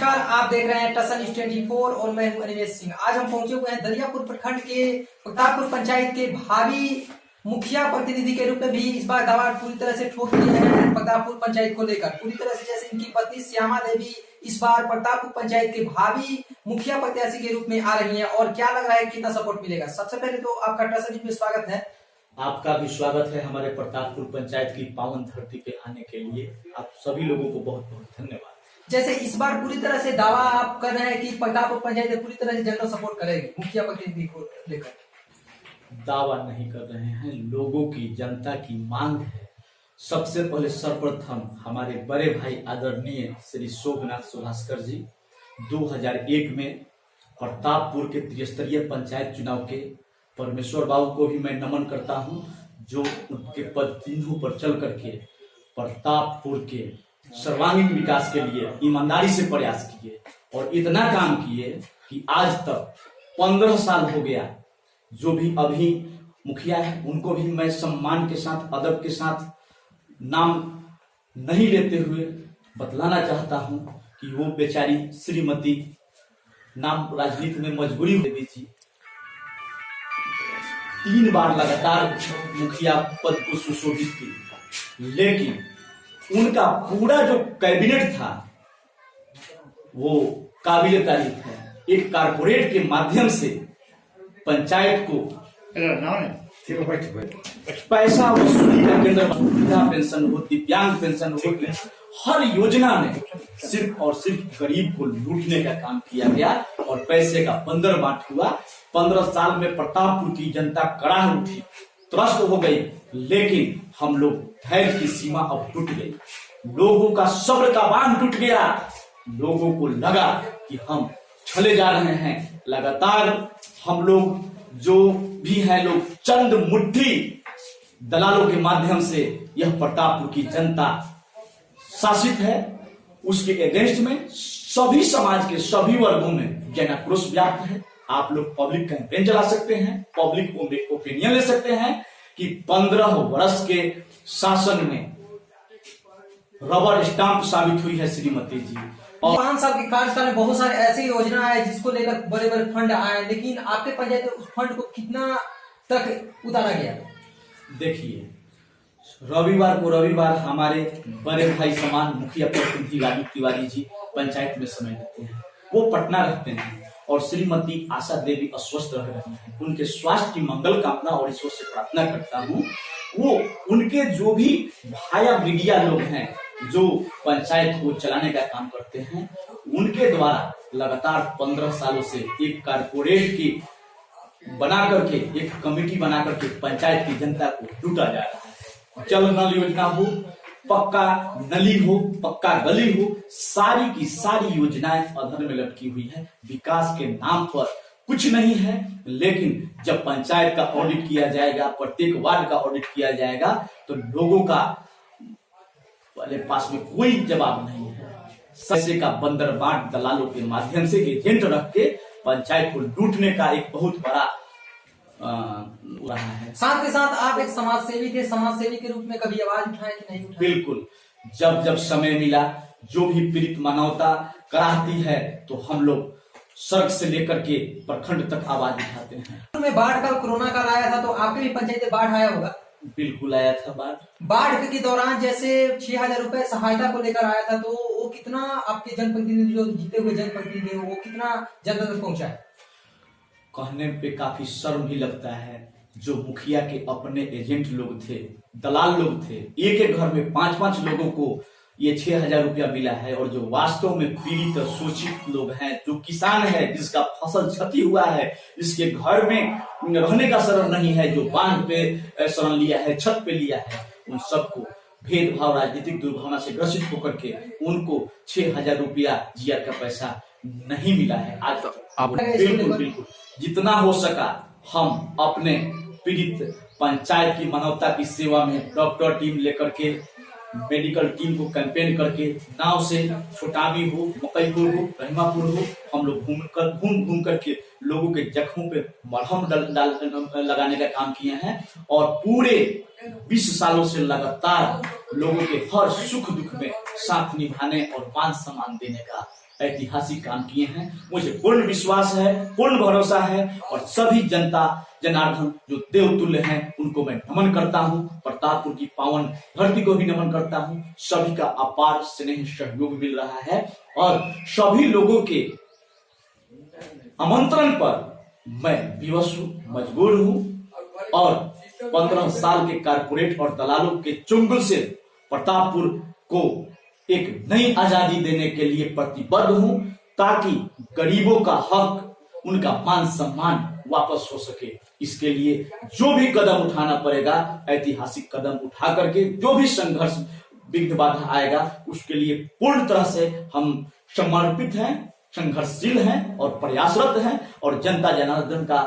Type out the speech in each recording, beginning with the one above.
नमस्कार, आप देख रहे हैं टसन न्यूज़ 24 और मैं हूं अनिमेश सिंह। आज हम पहुंचे हुए हैं दरियापुर प्रखंड के प्रतापपुर पंचायत के भावी मुखिया प्रतिनिधि के रूप में भी इस बार दावा पूरी तरह से ठोक दिए हैं प्रतापपुर पंचायत को लेकर। पूरी तरह से जैसे इनकी पत्नी श्यामा देवी इस बार प्रतापपुर पंचायत के भावी मुखिया प्रत्याशी के रूप में आ रही है और क्या लग रहा है कितना सपोर्ट मिलेगा। सबसे पहले तो आपका टसन न्यूज़ में स्वागत है। आपका भी स्वागत है हमारे प्रतापपुर पंचायत की पावन धरती पे आने के लिए। आप सभी लोगों को बहुत बहुत धन्यवाद। जैसे इस बार पूरी तरह से दावा आप कर रहे हैं कि प्रतापपुर पंचायत पूरी तरह से जनता सपोर्ट करेगी मुखिया प्रतिनिधि को लेकर। दावा नहीं कर रहे हैं, लोगों की जनता की मांग है। सबसे पहले सर्वप्रथम हमारे बड़े भाई आदरणीय श्री शोभनाथ सुभाषकर जी 2001 में प्रतापपुर के त्रिस्तरीय पंचायत चुनाव के परमेश्वर बाबू को भी मैं नमन करता हूं, जो उनके पद चिन्हों पर चल करके प्रतापपुर के सर्वांगीण विकास के लिए ईमानदारी से प्रयास किए और इतना काम किए कि आज तक 15 साल हो गया। जो भी अभी मुखिया है उनको भी मैं सम्मान के साथ अदब के साथ नाम नहीं लेते हुए बतलाना चाहता हूं कि वो बेचारी श्रीमती नाम राजनीति में मजबूरी हो गई थी। 3 बार लगातार मुखिया पद को सुशोभित की, लेकिन उनका पूरा जो कैबिनेट था वो काबिले तारीफ है। एक कारपोरेट के माध्यम से पंचायत को पैसा वसूली का केंद्र, वृद्धा पेंशन हो, दिव्यांग पेंशन हो, हर योजना में सिर्फ और सिर्फ गरीब को लूटने का काम किया गया और पैसे का बंदर बांट हुआ। 15 साल में प्रतापपुर की जनता कड़ाह उठी, त्रस्त हो गई, लेकिन हम लोग धैर्य की सीमा अब टूट गई। लोगों का सब्र का बांध टूट गया। लोगों को लगा कि हम चले जा रहे हैं। लगातार हम लोग जो भी है लोग चंद मुट्ठी दलालों के माध्यम से यह प्रतापपुर की जनता शासित है। उसके अगेंस्ट में सभी समाज के सभी वर्गों में जन आक्रोश व्याप्त है। आप लोग पब्लिक कैंपेन चला सकते हैं, पब्लिक ओपिनियन ले सकते हैं कि 15 वर्ष के शासन में रबर स्टाम्प साबित हुई है श्रीमती जी। और 5 साल के कार्यकाल में बहुत सारे ऐसी योजना है जिसको लेकर बड़े बड़े फंड आए, लेकिन आपके पंचायत में उस फंड को कितना तक उतारा गया? देखिए, रविवार हमारे बड़े भाई समान मुखिया प्रतिनिधि राजू तिवारी जी पंचायत में समय देते हैं। वो पटना रहते हैं और श्रीमती आशा देवी अस्वस्थ रह रही हैं। उनके स्वास्थ्य की मंगल कामना और ईश्वर से प्रार्थना करता हूँ वो उनके जो भी भाया मीडिया लोग हैं जो पंचायत को चलाने का काम करते हैं, उनके द्वारा लगातार 15 सालों से एक कारपोरेट की बना करके, एक कमेटी बना करके पंचायत की जनता को लूटा जा रहा है। जल नल योजना हो, पक्का नली हो, पक्का गली हो, सारी की सारी योजनाएं अधर में लटकी हुई है। विकास के नाम पर कुछ नहीं है, लेकिन जब पंचायत का ऑडिट किया जाएगा, प्रत्येक वार्ड का ऑडिट किया जाएगा, तो लोगों का वाले पास में कोई जवाब नहीं है। पैसे का बंदर बांट दलालों के माध्यम से एजेंट रख के पंचायत को लूटने का एक बहुत बड़ा रहा है। साथ के साथ आप एक समाज सेवी थे, समाज सेवी के रूप में कभी आवाज उठाए कि नहीं उठाए? बिल्कुल, जब जब समय मिला, जो भी पीड़ित मानवता कराहती है, तो हम लोग सड़क से लेकर के प्रखंड तक आवाज उठाते हैं। में बाढ़ का कोरोना काल आया था तो आपके भी पंचायत में बाढ़ आया होगा? बिल्कुल आया था बाढ़ के दौरान जैसे 6000 रुपए सहायता को लेकर आया था, तो वो कितना आपके जनप्रतिनिधि जो जीते हुए जनप्रतिनिधि वो कितना जनता तक पहुंचा है? कहने पे काफी शर्म भी लगता है। जो मुखिया के अपने एजेंट लोग थे, दलाल लोग थे, एक एक घर में 5-5 लोगों को ये 6000 रुपया मिला है। और जो वास्तव में पीड़ित शोषित लोग हैं, जो किसान है जिसका फसल क्षति हुआ है, जिसके घर में रहने का शरण नहीं है, जो बांध पे शरण लिया है, छत पे लिया है, उन सबको भेदभाव राजनीतिक दुर्भावना से ग्रसित होकर के उनको 6000 रुपया जीआर का पैसा नहीं मिला है आज तक। बिल्कुल जितना हो सका हम अपने पीड़ित पंचायत की मानवता की सेवा में डॉक्टर टीम लेकर के, मेडिकल टीम को कैंपेन करके, गांव से छोटावी हो, मकईपुर हो, रहीमापुर हो, हम लोग घूम करके लोगों के जख्मों पे मरहम लगाने का काम किए हैं। और पूरे 20 सालों से लगातार लोगों के हर सुख दुख में साथ निभाने और मान सम्मान देने का ऐतिहासिक काम किए हैं। मुझे पूर्ण विश्वास है, पूर्ण भरोसा है और सभी जनता जनार्दन जो देवतुल्य हैं उनको मैं नमन करता हूं। प्रतापपुर की पावन धरती को भी नमन करता हूं। सभी का अपार स्नेह सहयोग मिल रहा है और सभी लोगों के आमंत्रण पर मैं विवश हूं, मजबूर हूं और 15 साल के कारपोरेट और दलालों के चुंगल से प्रतापपुर को एक नई आजादी देने के लिए प्रतिबद्ध हूं, ताकि गरीबों का हक, उनका मान सम्मान वापस हो सके। इसके लिए जो भी कदम उठाना पड़ेगा, ऐतिहासिक कदम उठा करके जो भी संघर्ष विघ्न बाधा आएगा, उसके लिए पूर्ण तरह से हम समर्पित हैं, संघर्षशील हैं और प्रयासरत हैं और जनता जनार्दन का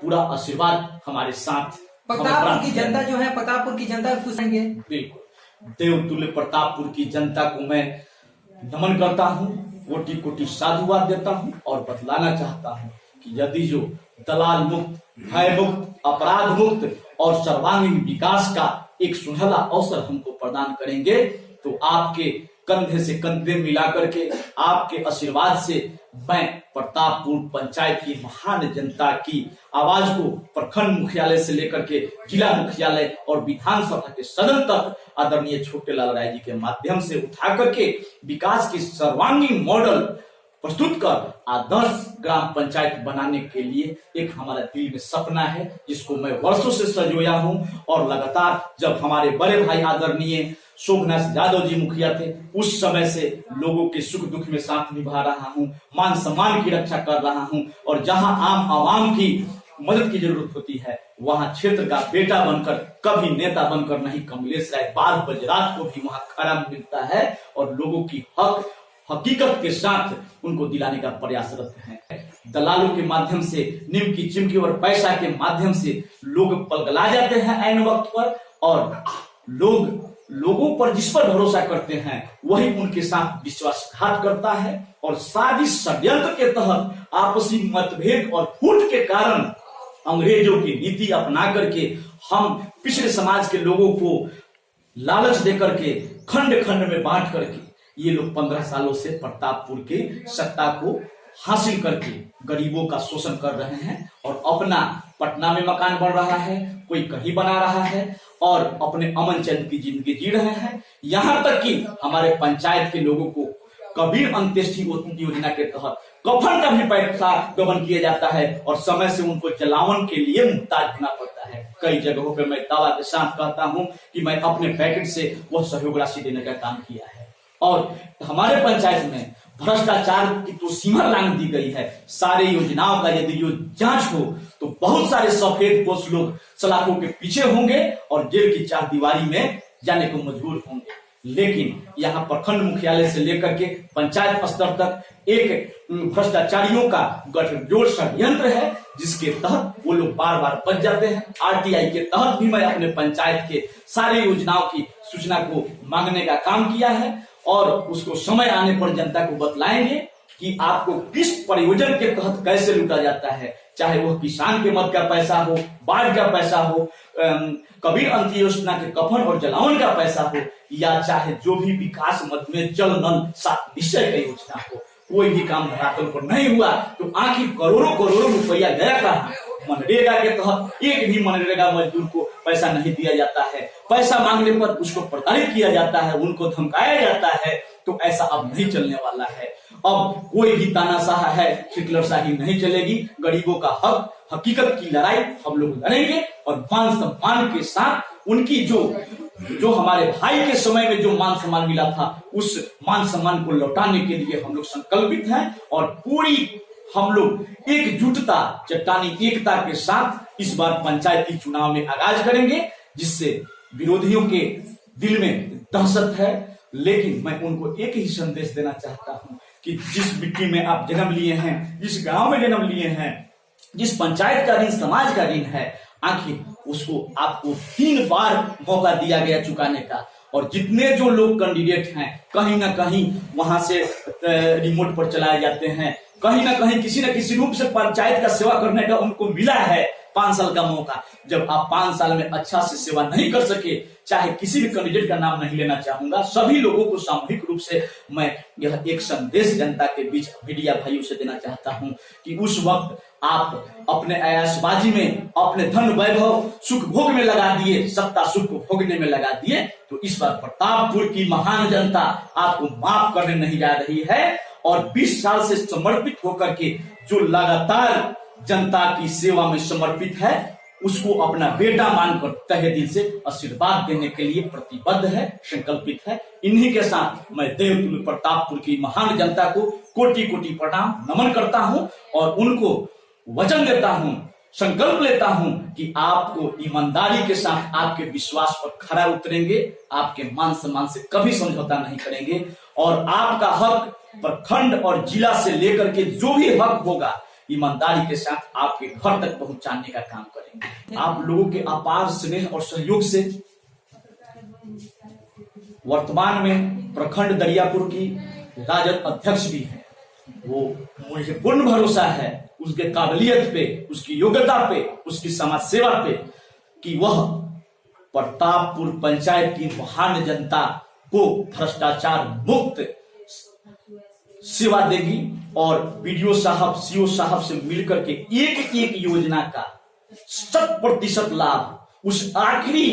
पूरा आशीर्वाद हमारे साथ। प्रतापपुर की जनता जो है, प्रतापपुर की जनता खुश रहेंगे। बिल्कुल, देवतुल्य प्रतापपुर की जनता को मैं नमन करता हूं, कोटि कोटि साधुवाद देता हूं और बतलाना चाहता हूं कि यदि जो दलाल मुक्त, भय मुक्त, अपराध मुक्त और सर्वांगीण विकास का एक सुनहला अवसर हमको प्रदान करेंगे, तो आपके कंधे से कंधे मिला करके, आपके आशीर्वाद से मैं प्रतापपुर पंचायत की महान जनता की आवाज को प्रखंड मुख्यालय से लेकर के जिला मुख्यालय और विधानसभा के सदन तक आदरणीय छोटेलाल राय जी के माध्यम से उठा करके विकास की सर्वांगीण मॉडल प्रस्तुत कर आदर्श ग्राम पंचायत बनाने के लिए एक हमारा दिल में सपना है, जिसको मैं वर्षों से संजोया हूं और लगातार जब हमारे बड़े भाई आदरणीय शोभनाथ यादव जी मुखिया थे, उस समय से लोगों के सुख दुख में साथ निभा रहा हूं, मान सम्मान की रक्षा कर रहा हूं और जहां आम आवाम की मदद की जरूरत होती है, वहां क्षेत्र का बेटा बनकर, कभी नेता बनकर नहीं, कमलेश राय 12 बजे रात को भी वहां खड़ा मिलता है और लोगों की हकीकत के साथ उनको दिलाने का प्रयासरत है। दलालों के माध्यम से, नीम की चिमकी और पैसा के माध्यम से लोग पगला जाते हैं ऐन वक्त पर और लोगों पर जिस पर भरोसा करते हैं वही उनके साथ विश्वासघात करता है और साजिश षड्यंत्र के तहत आपसी मतभेद और फूट के कारण अंग्रेजों की नीति अपना करके हम पिछड़े समाज के लोगों को लालच देकर के खंड खंड में बांट करके ये लोग 15 सालों से प्रतापपुर के सत्ता को हासिल करके गरीबों का शोषण कर रहे हैं और अपना पटना में मकान बन रहा है, कोई कहीं बना रहा है और अपने अमन चैन की जिंदगी जी रहे हैं। यहाँ तक कि हमारे पंचायत के लोगों को कबीर अंत्येष्टि योजना के तहत कफन का भी पैसा गबन किया जाता है और समय से उनको जलावन के लिए मुहताज होना पड़ता है। कई जगहों पर मैं दावा के साथ कहता हूं कि मैं अपने पैकेट से वह सहयोग राशि देने का काम किया है और हमारे पंचायत में भ्रष्टाचार की तो सीमा लांघ दी गई है। सारे योजनाओं का यदि यो जांच हो तो बहुत सारे सफेद पोष लोग सलाखों के पीछे होंगे और जेल की चारदीवारी में जाने को मजबूर होंगे। लेकिन यहाँ प्रखंड मुख्यालय से लेकर के पंचायत स्तर तक एक भ्रष्टाचारियों का गठजोड़ षड्यंत्र है, जिसके तहत वो लोग बार बार बच जाते हैं। आरटीआई के तहत भी मैं अपने पंचायत के सारे योजनाओं की सूचना को मांगने का काम किया है और उसको समय आने पर जनता को बतलाएंगे कि आपको किस प्रयोजन के तहत कैसे लूटा जाता है, चाहे वह किसान के मद का पैसा हो, बाढ़ का पैसा हो, कबीर अंत्य योजना के कफन और जलावन का पैसा हो, या चाहे जो भी विकास मद में जल नल सात निश्चय का योजना हो। कोई भी काम धरातल पर नहीं हुआ तो आखिर करोड़ों करोड़ों रुपया गया कहाँ? मनरेगा के तहत एक भी मनरेगा मजदूर को पैसा नहीं दिया जाता है। पैसा मांगने पर उसको प्रताड़ित किया जाता है, उनको धमकाया जाता है। तो ऐसा अब नहीं चलने वाला है। अब कोई भी तानाशाह है, हिटलरशाही नहीं चलेगी। गरीबों का हक, हकीकत की लड़ाई हम लोग लड़ेंगे और मान सम्मान के साथ उनकी जो हमारे भाई के समय में जो मान सम्मान मिला था, उस मान सम्मान को लौटाने के लिए हम लोग संकल्पित हैं और पूरी हम लोग एकजुटता, चट्टानी एकता के साथ इस बार पंचायती चुनाव में आगाज करेंगे, जिससे विरोधियों के दिल में दहशत है। लेकिन मैं उनको एक ही संदेश देना चाहता हूं कि जिस मिट्टी में आप जन्म लिए हैं, जिस गांव में जन्म लिए हैं, जिस पंचायत का ऋण समाज का ऋण है, आखिर उसको आपको 3 बार मौका दिया गया चुकाने का। और जितने जो लोग कैंडिडेट हैं, कहीं ना कहीं वहां से रिमोट पर चलाए जाते हैं, कहीं ना कहीं किसी न किसी रूप से पंचायत का सेवा करने का उनको मिला है, 5 साल का मौका। जब आप 5 साल में अच्छा से सेवा नहीं कर सके, चाहे किसी भी कैंडिडेट का नाम नहीं लेना चाहूंगा, सभी लोगों को सामूहिक रूप से मैं यह एक संदेश जनता के बीच मीडिया भाइयों से देना चाहता हूं कि उस वक्त आप अपने ऐशबाजी में, अपने धन वैभव सुख भोग में लगा दिए, सत्ता सुख को भोगने में लगा दिए, तो इस बार प्रतापपुर की महान जनता आपको माफ करने नहीं जा रही है। और 20 साल से समर्पित होकर के जो लगातार जनता की सेवा में समर्पित है, उसको अपना बेटा मानकर तहे दिल से आशीर्वाद देने के लिए प्रतिबद्ध है, संकल्पित है। इन्हीं के साथ मैं देवतुल्य प्रतापपुर की महान जनता को कोटि कोटि प्रणाम नमन करता हूं और उनको वचन देता हूं, संकल्प लेता हूं कि आपको ईमानदारी के साथ आपके विश्वास पर खरा उतरेंगे, आपके मान सम्मान से कभी समझौता नहीं करेंगे और आपका हक प्रखंड और जिला से लेकर के जो भी हक होगा ईमानदारी के साथ आपके घर तक पहुंचाने का काम करेंगे। आप लोगों के अपार स्नेह और सहयोग से वर्तमान में प्रखंड दरियापुर की राजद अध्यक्ष भी है। वो मुझे पूर्ण भरोसा है उसके काबिलियत पे, उसकी योग्यता पे, उसकी समाज सेवा पे कि वह प्रतापपुर पंचायत की महान जनता को भ्रष्टाचार मुक्त सेवा देगी और बीडीओ साहब, सीओ साहब से मिलकर के एक एक योजना का 100% लाभ उस आखिरी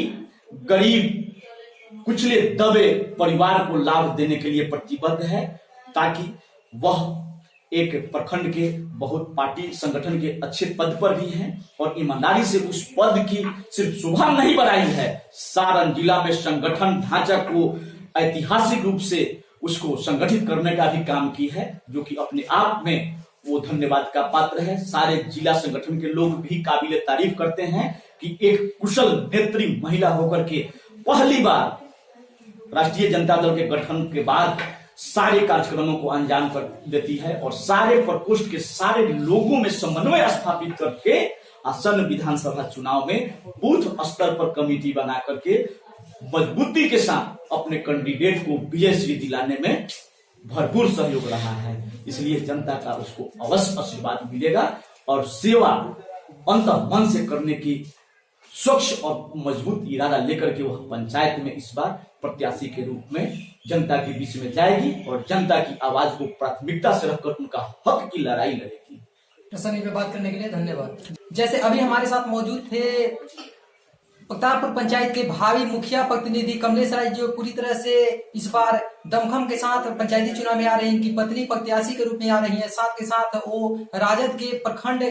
गरीब कुचले दबे परिवार को लाभ देने के लिए प्रतिबद्ध है, ताकि वह एक प्रखंड के बहुत पार्टी संगठन के अच्छे पद पर भी हैं और ईमानदारी से उस पद की सिर्फ शोभा नहीं बढ़ाई है, सारण जिला में संगठन ढांचा को ऐतिहासिक रूप से उसको संगठित करने का भी काम की है, जो कि अपने आप में वो धन्यवाद का पात्र है। सारे जिला संगठन के लोग भी काबिले तारीफ करते हैं कि एक कुशल नेत्री महिला होकर के पहली बार राष्ट्रीय जनता दल के गठन के बाद सारे कार्यक्रमों को अंजाम कर देती है और सारे प्रकोष्ठ के सारे लोगों में समन्वय स्थापित करके आसन्न विधानसभा चुनाव में बूथ स्तर पर कमेटी बना करके मजबूती के साथ अपने कैंडिडेट को विजयश्री दिलाने में भरपूर सहयोग रहा है। इसलिए जनता का उसको अवश्य आशीर्वाद मिलेगा और सेवा अंत मन से करने की स्वच्छ और मजबूत इरादा लेकर के वह पंचायत में इस बार प्रत्याशी के रूप में जनता के बीच में जाएगी और जनता की आवाज को प्राथमिकता से रखकर उनका हक की लड़ाई लड़ेगी। प्रसन्न में बात करने के लिए धन्यवाद। जैसे अभी हमारे साथ मौजूद थे प्रतापपुर पंचायत के भावी मुखिया प्रतिनिधि कमलेश राय, जो पूरी तरह से इस बार दमखम के साथ पंचायती चुनाव में आ रही हैं, इनकी पत्नी प्रत्याशी के रूप में आ रही है, साथ के साथ वो राजद के प्रखंड